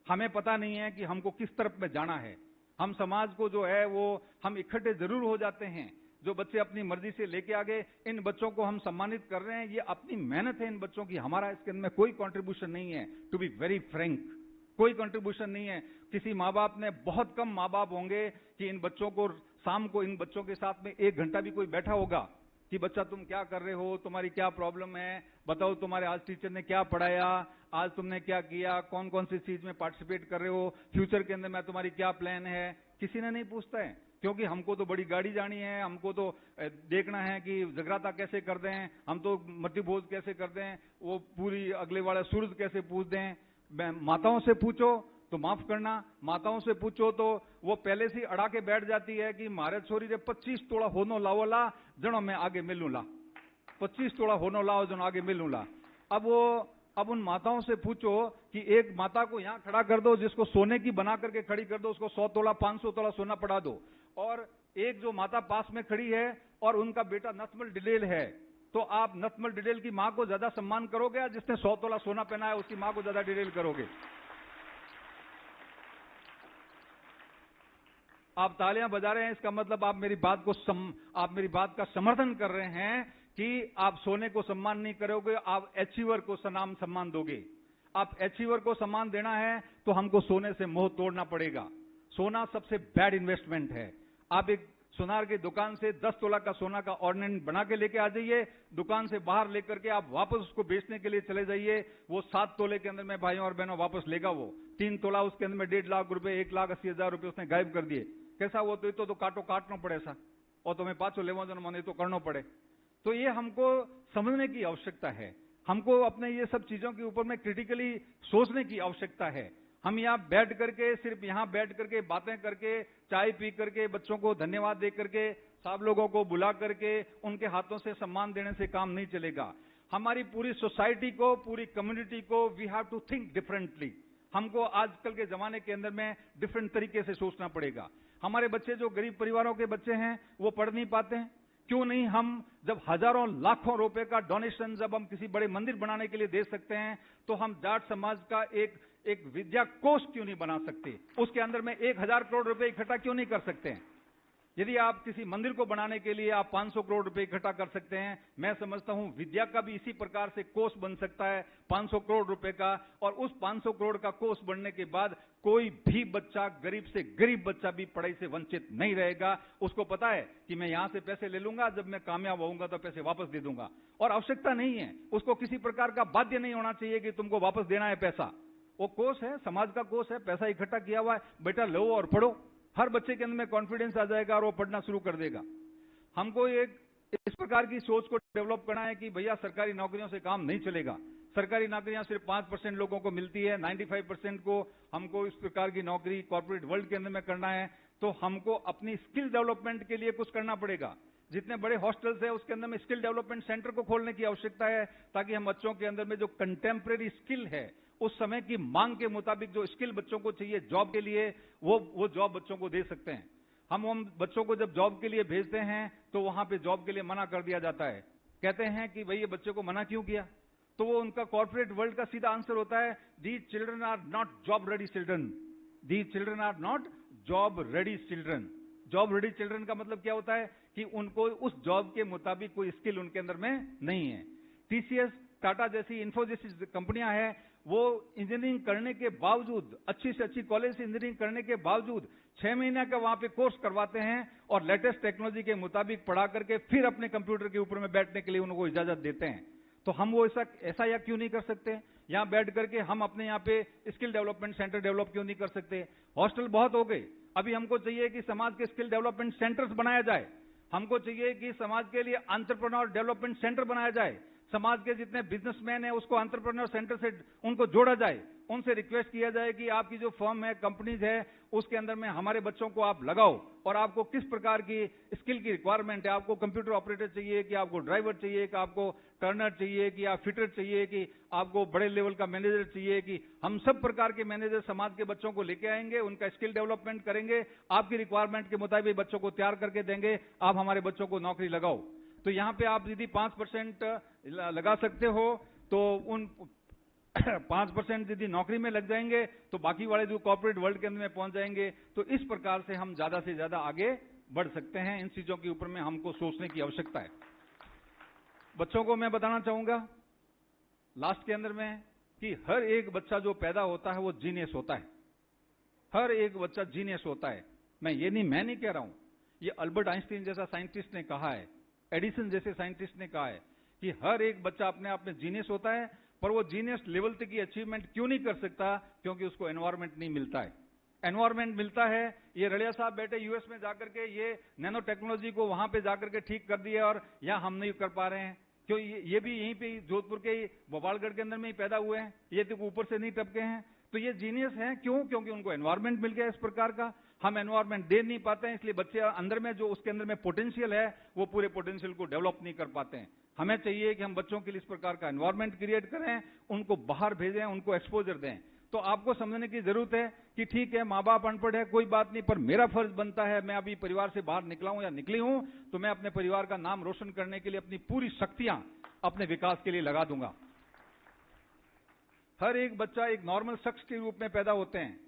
हमें पता नहीं है कि हमको किस तरफ में जाना है। हम समाज को जो है वो हम इकट्ठे जरूर हो जाते हैं। जो बच्चे अपनी मर्जी से लेके आ गए, इन बच्चों को हम सम्मानित कर रहे हैं। ये अपनी मेहनत है इन बच्चों की, हमारा इसके अंदर में कोई कंट्रीब्यूशन नहीं है। टू बी वेरी फ्रैंक, कोई कंट्रीब्यूशन नहीं है। किसी माँ बाप ने, बहुत कम माँ बाप होंगे कि इन बच्चों को शाम को इन बच्चों के साथ में 1 घंटा भी कोई बैठा होगा कि बच्चा तुम क्या कर रहे हो, तुम्हारी क्या प्रॉब्लम है, बताओ तुम्हारे आज टीचर ने क्या पढ़ाया, आज तुमने क्या किया, कौन कौन सी चीज में पार्टिसिपेट कर रहे हो, फ्यूचर के अंदर में तुम्हारी क्या प्लान है। किसी ने नहीं पूछता है, क्योंकि हमको तो बड़ी गाड़ी जानी है, हमको तो देखना है कि जगराता कैसे कर दें, हम तो मट्टी भोज कैसे कर दें, वो पूरी अगले वाला सूरज कैसे पूछ दें। माताओं से पूछो तो माफ करना, माताओं से पूछो तो वो पहले से अड़ा के बैठ जाती है कि मारे छोरी रे 25 तोड़ा होनो लाओ ला, जनो मैं आगे मिलूं ला, 25 तोड़ा होनो लाओ जनो आगे मिलूं ला। अब उन माताओं से पूछो कि एक माता को यहां खड़ा कर दो, जिसको सोने की बना करके खड़ी कर दो, उसको 100 तोला 500 तोला सोना पड़ा दो, और एक जो माता पास में खड़ी है और उनका बेटा नथमल डिडेल है, तो आप नथमल डिडेल की मां को ज्यादा सम्मान करोगे या जिसने 100 तोला सोना पहना है उसकी मां को ज्यादा डिडेल करोगे? आप तालियां बजा रहे हैं, इसका मतलब आप मेरी बात का समर्थन कर रहे हैं कि आप सोने को सम्मान नहीं करोगे, आप अचीवर को नाम सम्मान दोगे। आप अचीवर को सम्मान देना है तो हमको सोने से मोह तोड़ना पड़ेगा। सोना सबसे बैड इन्वेस्टमेंट है। आप एक सुनार की दुकान से 10 तोला का सोना का ऑर्नामेंट बना के लेके आ जाइए, दुकान से बाहर लेकर के आप वापस उसको बेचने के लिए चले जाइए, वो 7 तोले के अंदर में भाइयों और बहनों वापस लेगा। वो 3 तोला उसके अंदर में 1.5 लाख रुपए, 1,80,000 रुपए उसने गायब कर दिए। कैसा वो तो काटना पड़े सा, और तुम्हें पाछो लेवा जो मन तो करना पड़े। तो ये हमको समझने की आवश्यकता है, हमको अपने ये सब चीजों के ऊपर में क्रिटिकली सोचने की आवश्यकता है। हम यहाँ बैठ करके, सिर्फ यहाँ बैठ करके बातें करके, चाय पी करके, बच्चों को धन्यवाद दे करके, सब लोगों को बुला करके उनके हाथों से सम्मान देने से काम नहीं चलेगा। हमारी पूरी सोसाइटी को, पूरी कम्युनिटी को we have to think differently. हमको आजकल के जमाने के अंदर में डिफरेंट तरीके से सोचना पड़ेगा। हमारे बच्चे जो गरीब परिवारों के बच्चे हैं वो पढ़ नहीं पाते हैं, क्यों नहीं हम जब हजारों लाखों रुपए का डोनेशन जब हम किसी बड़े मंदिर बनाने के लिए दे सकते हैं, तो हम जाट समाज का एक विद्या कोष क्यों नहीं बना सकते? उसके अंदर में 1,000 करोड़ रुपए इकट्ठा क्यों नहीं कर सकते हैं? यदि आप किसी मंदिर को बनाने के लिए आप 500 करोड़ रुपए इकट्ठा कर सकते हैं, मैं समझता हूं विद्या का भी इसी प्रकार से कोष बन सकता है 500 करोड़ रुपए का। और उस 500 करोड़ का कोष बनने के बाद कोई भी बच्चा, गरीब से गरीब बच्चा भी पढ़ाई से वंचित नहीं रहेगा। उसको पता है कि मैं यहां से पैसे ले लूंगा, जब मैं कामयाब होऊंगा तो पैसे वापस दे दूंगा, और आवश्यकता नहीं है उसको किसी प्रकार का बाध्य नहीं होना चाहिए कि तुमको वापस देना है पैसा। वो कोष है, समाज का कोष है, पैसा इकट्ठा किया हुआ है, बेटा लो और पढ़ो। हर बच्चे के अंदर में कॉन्फिडेंस आ जाएगा और वो पढ़ना शुरू कर देगा। हमको एक इस प्रकार की सोच को डेवलप करना है कि भैया सरकारी नौकरियों से काम नहीं चलेगा। सरकारी नौकरियां सिर्फ 5% लोगों को मिलती है, 95% को हमको इस प्रकार की नौकरी कॉर्पोरेट वर्ल्ड के अंदर में करना है, तो हमको अपनी स्किल डेवलपमेंट के लिए कुछ करना पड़ेगा। जितने बड़े हॉस्टल्स है उसके अंदर में स्किल डेवलपमेंट सेंटर को खोलने की आवश्यकता है, ताकि हम बच्चों के अंदर में जो कंटेम्प्रेरी स्किल है, उस समय की मांग के मुताबिक जो स्किल बच्चों को चाहिए जॉब के लिए, वो जॉब बच्चों को दे सकते हैं। हम बच्चों को जब जॉब के लिए भेजते हैं तो वहां पे जॉब के लिए मना कर दिया जाता है। कहते हैं कि भाई ये बच्चे को मना क्यों किया? तो वो उनका कॉर्पोरेट वर्ल्ड का सीधा आंसर होता है, these children are not job ready children, these children are not job ready children. Job ready children का मतलब क्या होता है कि उनको उस जॉब के मुताबिक कोई स्किल उनके अंदर में नहीं है। टीसीएस, टाटा जैसी, इन्फोसिस कंपनियां हैं, वो इंजीनियरिंग करने के बावजूद, अच्छी से अच्छी कॉलेज से इंजीनियरिंग करने के बावजूद 6 महीने का वहां पे कोर्स करवाते हैं और लेटेस्ट टेक्नोलॉजी के मुताबिक पढ़ा करके फिर अपने कंप्यूटर के ऊपर में बैठने के लिए उनको इजाजत देते हैं। तो हम वो ऐसा या क्यों नहीं कर सकते? यहां बैठ करके हम अपने यहाँ पे स्किल डेवलपमेंट सेंटर डेवलप क्यों नहीं कर सकते? हॉस्टल बहुत हो गए, अभी हमको चाहिए कि समाज के स्किल डेवलपमेंट सेंटर्स बनाया जाए। हमको चाहिए कि समाज के लिए एंटरप्रेन्योर डेवलपमेंट सेंटर बनाया जाए। समाज के जितने बिजनेसमैन हैं उसको एंटरप्रेन्योर सेंटर से उनको जोड़ा जाए। उनसे रिक्वेस्ट किया जाए कि आपकी जो फर्म है, कंपनीज है, उसके अंदर में हमारे बच्चों को आप लगाओ, और आपको किस प्रकार की स्किल की रिक्वायरमेंट है, आपको कंप्यूटर ऑपरेटर चाहिए कि आपको ड्राइवर चाहिए कि आपको टर्नर चाहिए कि आप फिटर चाहिए कि आपको बड़े लेवल का मैनेजर चाहिए, कि हम सब प्रकार के मैनेजर समाज के बच्चों को लेके आएंगे, उनका स्किल डेवलपमेंट करेंगे, आपकी रिक्वायरमेंट के मुताबिक बच्चों को तैयार करके देंगे, आप हमारे बच्चों को नौकरी लगाओ। तो यहां पे आप यदि 5% लगा सकते हो तो उन 5% यदि नौकरी में लग जाएंगे तो बाकी वाले जो कॉर्पोरेट वर्ल्ड के अंदर में पहुंच जाएंगे। तो इस प्रकार से हम ज्यादा से ज्यादा आगे बढ़ सकते हैं। इन चीजों के ऊपर में हमको सोचने की आवश्यकता है। बच्चों को मैं बताना चाहूंगा लास्ट के अंदर में कि हर एक बच्चा जो पैदा होता है वो जीनियस होता है। हर एक बच्चा जीनियस होता है। मैं नहीं कह रहा हूं, ये अल्बर्ट आइंस्टीन जैसा साइंटिस्ट ने कहा है, एडिसन जैसे साइंटिस्ट ने कहा है कि हर एक बच्चा अपने आप में जीनियस होता है, पर वो जीनियस लेवल तक की अचीवमेंट क्यों नहीं कर सकता? क्योंकि उसको एनवायरमेंट नहीं मिलता है। एनवायरमेंट मिलता है, ये रड़िया साहब बैठे यूएस में जाकर के ये नैनो टेक्नोलॉजी को वहां पे जाकर के ठीक कर दिया, और यहां हम नहीं कर पा रहे हैं। क्यों? ये भी यहीं पे जोधपुर के भोपालगढ़ के अंदर में ही पैदा हुए हैं, ये तो ऊपर से नहीं टपके हैं। तो ये जीनियस हैं। क्यों? क्योंकि उनको एनवायरमेंट मिल गया इस प्रकार का। हम एनवायरमेंट दे नहीं पाते हैं, इसलिए बच्चे अंदर में जो उसके अंदर में पोटेंशियल है वो पूरे पोटेंशियल को डेवलप नहीं कर पाते हैं। हमें चाहिए कि हम बच्चों के लिए इस प्रकार का एनवायरमेंट क्रिएट करें, उनको बाहर भेजें, उनको एक्सपोजर दें। तो आपको समझने की जरूरत है कि ठीक है, माँ बाप अनपढ़ है, कोई बात नहीं, पर मेरा फर्ज बनता है, मैं अभी परिवार से बाहर निकला हूं या निकली हूं, तो मैं अपने परिवार का नाम रोशन करने के लिए अपनी पूरी शक्तियां अपने विकास के लिए लगा दूंगा। हर एक बच्चा एक नॉर्मल शख्स के रूप में पैदा होते हैं,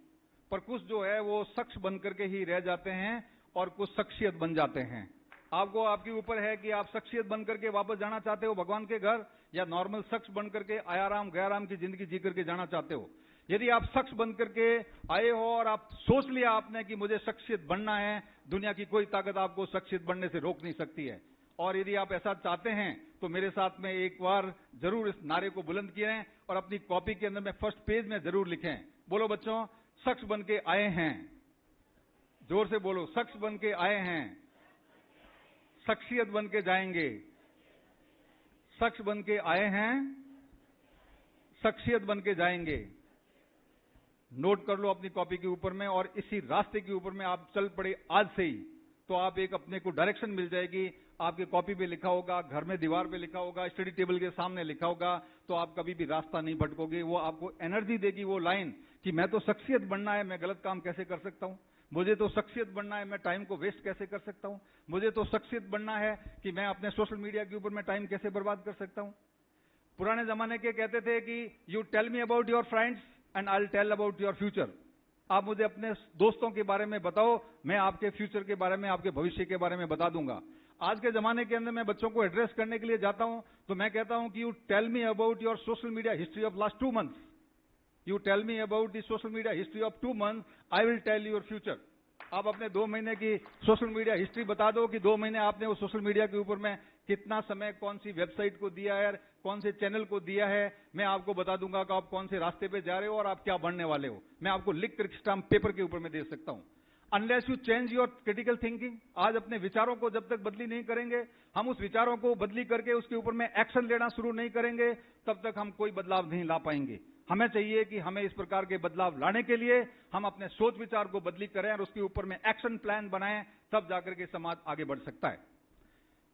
पर कुछ जो है वो शख्स बन करके ही रह जाते हैं और कुछ शख्सियत बन जाते हैं। आपको आपके ऊपर है कि आप शख्सियत बन करके वापस जाना चाहते हो भगवान के घर, या नॉर्मल शख्स बन करके आयाराम गयाराम की जिंदगी जी करके जाना चाहते हो। यदि आप शख्स बन करके आए हो और आप सोच लिया आपने कि मुझे शख्सियत बनना है, दुनिया की कोई ताकत आपको शख्सियत बनने से रोक नहीं सकती है। और यदि आप ऐसा चाहते हैं तो मेरे साथ में एक बार जरूर इस नारे को बुलंद किए और अपनी कॉपी के अंदर में फर्स्ट पेज में जरूर लिखें। बोलो बच्चों, शख्स बन के आए हैं। जोर से बोलो, शख्स बन के आए हैं, शख्सियत बन के जाएंगे। शख्स बन के आए हैं, शख्सियत बन के जाएंगे। नोट कर लो अपनी कॉपी के ऊपर में, और इसी रास्ते के ऊपर में आप चल पड़े आज से ही, तो आप एक अपने को डायरेक्शन मिल जाएगी। आपकी कॉपी पे लिखा होगा, घर में दीवार पे लिखा होगा, स्टडी टेबल के सामने लिखा होगा, तो आप कभी भी रास्ता नहीं भटकोगे। वो आपको एनर्जी देगी वो लाइन कि मैं तो शख्सियत बनना है, मैं गलत काम कैसे कर सकता हूं? मुझे तो शख्सियत बनना है, मैं टाइम को वेस्ट कैसे कर सकता हूं? मुझे तो शख्सियत बनना है कि मैं अपने सोशल मीडिया के ऊपर में टाइम कैसे बर्बाद कर सकता हूं? पुराने जमाने के कहते थे कि you tell me about your friends and I will tell about your future. आप मुझे अपने दोस्तों के बारे में बताओ, मैं आपके फ्यूचर के बारे में, आपके भविष्य के बारे में बता दूंगा। आज के जमाने के अंदर मैं बच्चों को एड्रेस करने के लिए जाता हूं तो मैं कहता हूं कि you tell me about your social media history of last 2 months। You tell me about the social media history of 2 months, I will tell your future. आप अपने 2 महीने की सोशल मीडिया हिस्ट्री बता दो कि 2 महीने आपने वो सोशल मीडिया के ऊपर में कितना समय कौन सी वेबसाइट को दिया है, कौन से चैनल को दिया है। मैं आपको बता दूंगा कि आप कौन से रास्ते पे जा रहे हो और आप क्या बनने वाले हो। मैं आपको लिख कर स्टाम्प पेपर के ऊपर में दे सकता हूं। Unless you change your critical thinking. आज अपने विचारों को जब तक बदली नहीं करेंगे, हम उस विचारों को बदली करके उसके ऊपर में एक्शन लेना शुरू नहीं करेंगे, तब तक हम कोई बदलाव नहीं ला पाएंगे। हमें चाहिए कि हमें इस प्रकार के बदलाव लाने के लिए हम अपने सोच विचार को बदली करें और उसके ऊपर में एक्शन प्लान बनाएं, तब जाकर के समाज आगे बढ़ सकता है।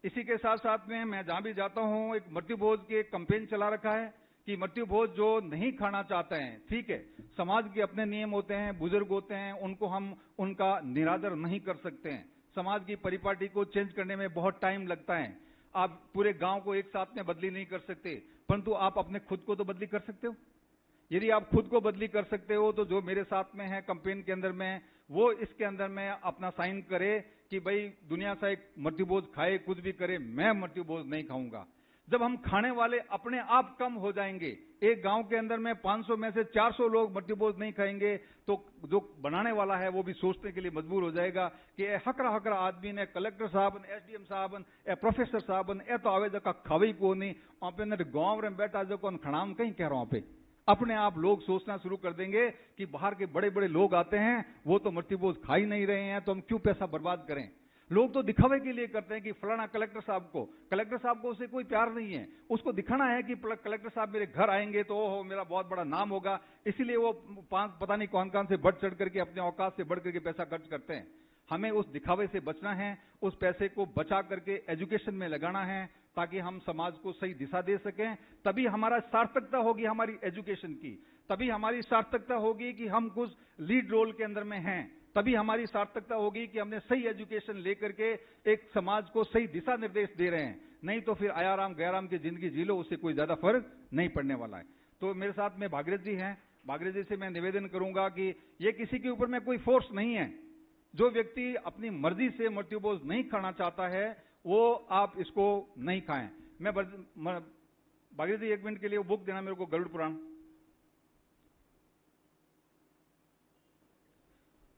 इसी के साथ साथ में मैं जहां भी जाता हूं, एक मृत्यु भोज के कैंपेन चला रखा है कि मृत्यु भोज जो नहीं खाना चाहते हैं, ठीक है, समाज के अपने नियम होते हैं, बुजुर्ग होते हैं, उनको हम उनका निरादर नहीं कर सकते हैं। समाज की परिपाटी को चेंज करने में बहुत टाइम लगता है। आप पूरे गांव को एक साथ में बदली नहीं कर सकते, परंतु आप अपने खुद को तो बदली कर सकते हो। यदि आप खुद को बदली कर सकते हो तो जो मेरे साथ में है कैंपेन के अंदर में, वो इसके अंदर में अपना साइन करे कि भाई दुनिया से एक मृत्यु भोज खाए, कुछ भी करे, मैं मृत्यु भोज नहीं खाऊंगा। जब हम खाने वाले अपने आप कम हो जाएंगे, एक गांव के अंदर में 500 में से 400 लोग मृत्यु भोज नहीं खाएंगे, तो जो बनाने वाला है वो भी सोचने के लिए मजबूर हो जाएगा कि हकरा हकरा आदमी ने, कलेक्टर साहब, एसडीएम साहब, प्रोफेसर साहब, ए तो आवे जका खावे को नहीं, पे गांव में बैठा जो कौन खड़ाम कहीं कह रहा हूं पे। अपने आप लोग सोचना शुरू कर देंगे कि बाहर के बड़े बड़े लोग आते हैं, वो तो मृत्यु भोज खा ही नहीं रहे हैं, तो हम क्यों पैसा बर्बाद करें। लोग तो दिखावे के लिए करते हैं कि फलाना कलेक्टर साहब को उससे कोई प्यार नहीं है, उसको दिखाना है कि कलेक्टर साहब मेरे घर आएंगे तो ओहो मेरा बहुत बड़ा नाम होगा, इसीलिए वो पता नहीं कौन कौन से बढ़ चढ़ करके अपने औकात से बढ़ करके पैसा खर्च करते हैं। हमें उस दिखावे से बचना है, उस पैसे को बचा करके एजुकेशन में लगाना है, ताकि हम समाज को सही दिशा दे सकें। तभी हमारा सार्थकता होगी हमारी एजुकेशन की, तभी हमारी सार्थकता होगी कि हम कुछ लीड रोल के अंदर में हैं, तभी हमारी सार्थकता होगी कि हमने सही एजुकेशन लेकर के एक समाज को सही दिशा निर्देश दे रहे हैं। नहीं तो फिर आयाराम गयाराम की जिंदगी जी लो, उससे कोई ज्यादा फर्क नहीं पड़ने वाला है। तो मेरे साथ में भागीरथ जी हैं, भागीरथ जी से मैं निवेदन करूंगा कि ये किसी के ऊपर में कोई फोर्स नहीं है। जो व्यक्ति अपनी मर्जी से मृत्यु भोज नहीं खाना चाहता है, वो आप इसको नहीं खाएं। मैं भागीरथ जी 1 मिनट के लिए वो बुक देना मेरे को, गरुड़ पुराण।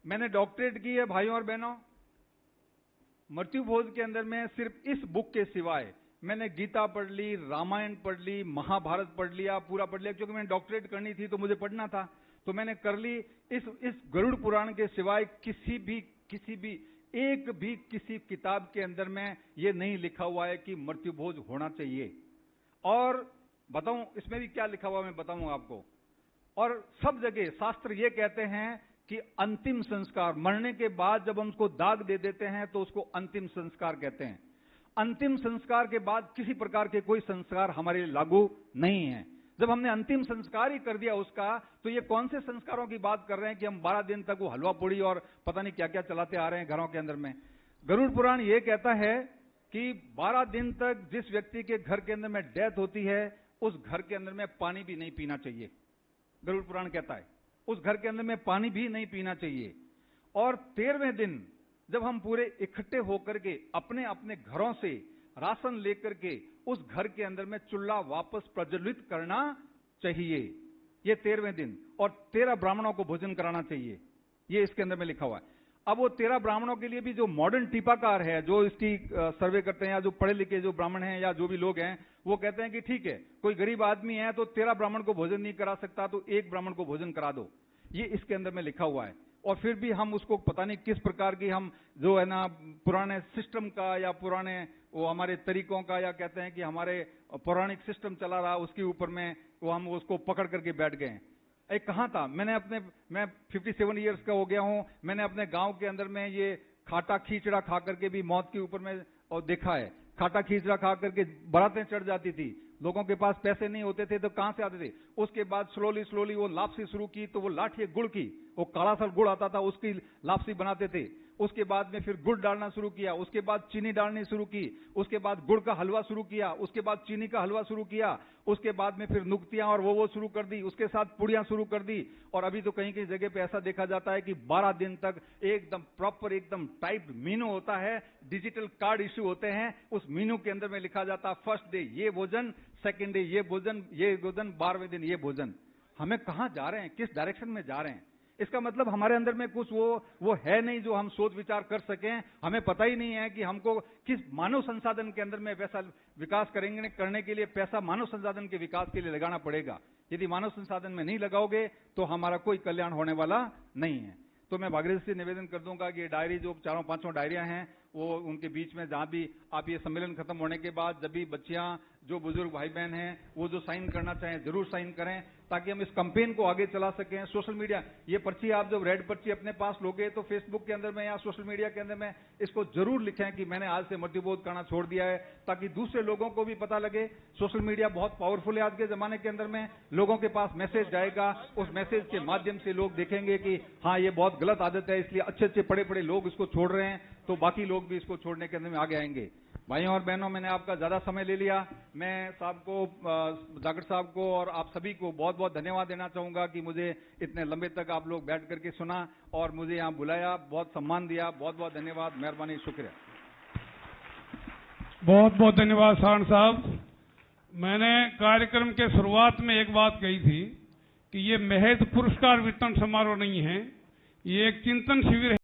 मैंने डॉक्टरेट की है भाइयों और बहनों। मृत्यु भोज के अंदर में सिर्फ इस बुक के सिवाय मैंने गीता पढ़ ली, रामायण पढ़ ली, महाभारत पढ़ लिया, पूरा पढ़ लिया, क्योंकि मैंने डॉक्टरेट करनी थी तो मुझे पढ़ना था, तो मैंने कर ली। इस गरुड़ पुराण के सिवाय किसी किताब के अंदर में ये नहीं लिखा हुआ है कि मृत्यु भोज होना चाहिए। और बताऊं इसमें भी क्या लिखा हुआ, मैं बताऊंगा आपको। और सब जगह शास्त्र ये कहते हैं कि अंतिम संस्कार, मरने के बाद जब हम उसको दाग दे देते हैं तो उसको अंतिम संस्कार कहते हैं। अंतिम संस्कार के बाद किसी प्रकार के कोई संस्कार हमारे लिए लागू नहीं है। जब हमने अंतिम संस्कार ही कर दिया उसका, तो ये कौन से संस्कारों की बात कर रहे हैं कि हम 12 दिन तक वो हलवा पूड़ी और पता नहीं क्या क्या चलाते आ रहे हैं घरों के अंदर में। गरुड़ पुराण ये कहता है कि 12 दिन तक जिस व्यक्ति के घर के अंदर में डेथ होती है, उस घर के अंदर में पानी भी नहीं पीना चाहिए। गरुड़ पुराण कहता है उस घर के अंदर में पानी भी नहीं पीना चाहिए। और 13वें दिन जब हम पूरे इकट्ठे होकर के अपने अपने घरों से राशन लेकर के उस घर के अंदर में चूल्हा वापस प्रज्वलित करना चाहिए, ये 13वें दिन। और 13 ब्राह्मणों को भोजन कराना चाहिए, ये इसके अंदर में लिखा हुआ है। अब वो 13 ब्राह्मणों के लिए भी जो मॉडर्न टीपाकार है, जो इसकी सर्वे करते हैं, या जो पढ़े लिखे जो ब्राह्मण हैं या जो भी लोग हैं, वो कहते हैं कि ठीक है, कोई गरीब आदमी है तो 13 ब्राह्मण को भोजन नहीं करा सकता, तो 1 ब्राह्मण को भोजन करा दो, ये इसके अंदर में लिखा हुआ है। और फिर भी हम उसको पता नहीं किस प्रकार की हम जो है ना पुराने सिस्टम का या पुराने वो हमारे तरीकों का, या कहते हैं कि हमारे पौराणिक सिस्टम चला रहा, उसके ऊपर में वो हम उसको पकड़ करके बैठ गए। एक कहाँ था, मैं 57 ईयर्स का हो गया हूँ, मैंने अपने गांव के अंदर में ये खाटा खींचड़ा खा करके भी मौत के ऊपर में और देखा है। खाटा खींचड़ा खा करके बारातें चढ़ जाती थी, लोगों के पास पैसे नहीं होते थे तो कहां से आते थे। उसके बाद स्लोली वो लापसी शुरू की, तो वो लाठी गुड़ की, वो काला सा गुड़ आता था, उसकी लापसी बनाते थे। उसके बाद में फिर गुड़ डालना शुरू किया, उसके बाद चीनी डालनी शुरू की, उसके बाद गुड़ का हलवा शुरू किया, उसके बाद चीनी का हलवा शुरू किया, उसके बाद में फिर नुक्तियां और वो शुरू कर दी, उसके साथ पुड़ियां शुरू कर दी। और अभी तो कहीं कहीं जगह पे ऐसा देखा जाता है कि 12 दिन तक एकदम प्रॉपर एकदम टाइप मीनू होता है, डिजिटल कार्ड इश्यू होते हैं, उस मीनू के अंदर में लिखा जाता है फर्स्ट डे ये भोजन, सेकेंड डे ये भोजन, 12वें दिन ये भोजन। हमें कहां जा रहे हैं, किस डायरेक्शन में जा रहे हैं? इसका मतलब हमारे अंदर में कुछ वो है नहीं जो हम सोच विचार कर सकें। हमें पता ही नहीं है कि हमको किस मानव संसाधन के अंदर में वैसा विकास करने के लिए पैसा मानव संसाधन के विकास के लिए लगाना पड़ेगा। यदि मानव संसाधन में नहीं लगाओगे तो हमारा कोई कल्याण होने वाला नहीं है। तो मैं भागीरथ से निवेदन कर दूंगा कि ये डायरी जो चारों पांचों डायरियां हैं वो उनके बीच में जहां भी आप ये सम्मेलन खत्म होने के बाद जब भी बच्चियां जो बुजुर्ग भाई बहन हैं वो जो साइन करना चाहें जरूर साइन करें, ताकि हम इस कैंपेन को आगे चला सकें। सोशल मीडिया, ये पर्ची आप जब रेड पर्ची अपने पास लोगे तो फेसबुक के अंदर में या सोशल मीडिया के अंदर में इसको जरूर लिखें कि मैंने आज से मृत्युबोध करना छोड़ दिया है, ताकि दूसरे लोगों को भी पता लगे। सोशल मीडिया बहुत पावरफुल है आज के जमाने के अंदर में, लोगों के पास मैसेज जाएगा, उस मैसेज के माध्यम से लोग देखेंगे कि हाँ ये बहुत गलत आदत है, इसलिए अच्छे अच्छे बड़े बड़े लोग इसको छोड़ रहे हैं, तो बाकी लोग भी इसको छोड़ने के अंदर में आगे आएंगे। भाइयों और बहनों, मैंने आपका ज्यादा समय ले लिया। मैं साहब को, जाखड़ साहब को और आप सभी को बहुत बहुत धन्यवाद देना चाहूंगा कि मुझे इतने लंबे तक आप लोग बैठ करके सुना और मुझे यहाँ बुलाया, बहुत सम्मान दिया। बहुत बहुत धन्यवाद, मेहरबानी, शुक्रिया। बहुत बहुत धन्यवाद सारण साहब। मैंने कार्यक्रम के शुरुआत में एक बात कही थी कि ये महज पुरस्कार वितरण समारोह नहीं है, ये एक चिंतन शिविर है।